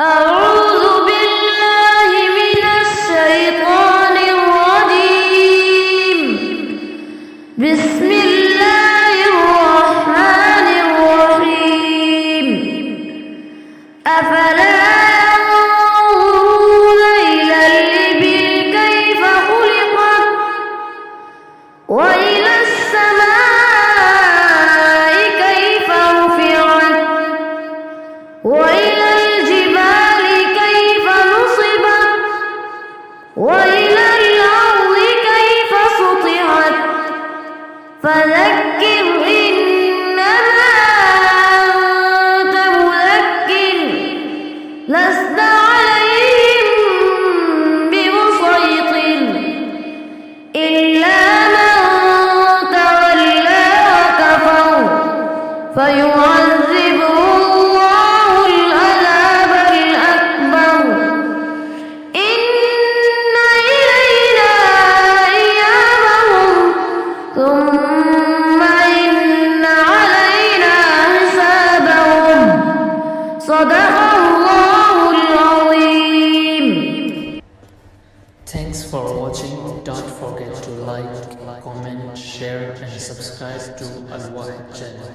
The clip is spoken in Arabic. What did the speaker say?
أعوذ بالله من الشيطان الرجيم. بسم الله الرحمن الرحيم. أفلا ينظرون إلى الإبل كيف خلقت وإلى السماء كيف رفعت وإلى الجبال كيف نصبت وإلى الأرض كيف سطحت فذكر إنما أنت مذكر لست عليهم بمسيطر إلا من تولى وكفر فيعذبه الله العذاب الأكبر إن إلينا إيابهم ثم إن علينا حسابهم صدق الله العظيم. Thanks for watching. Don't forget to like, comment, share and subscribe to Al Wahid channel.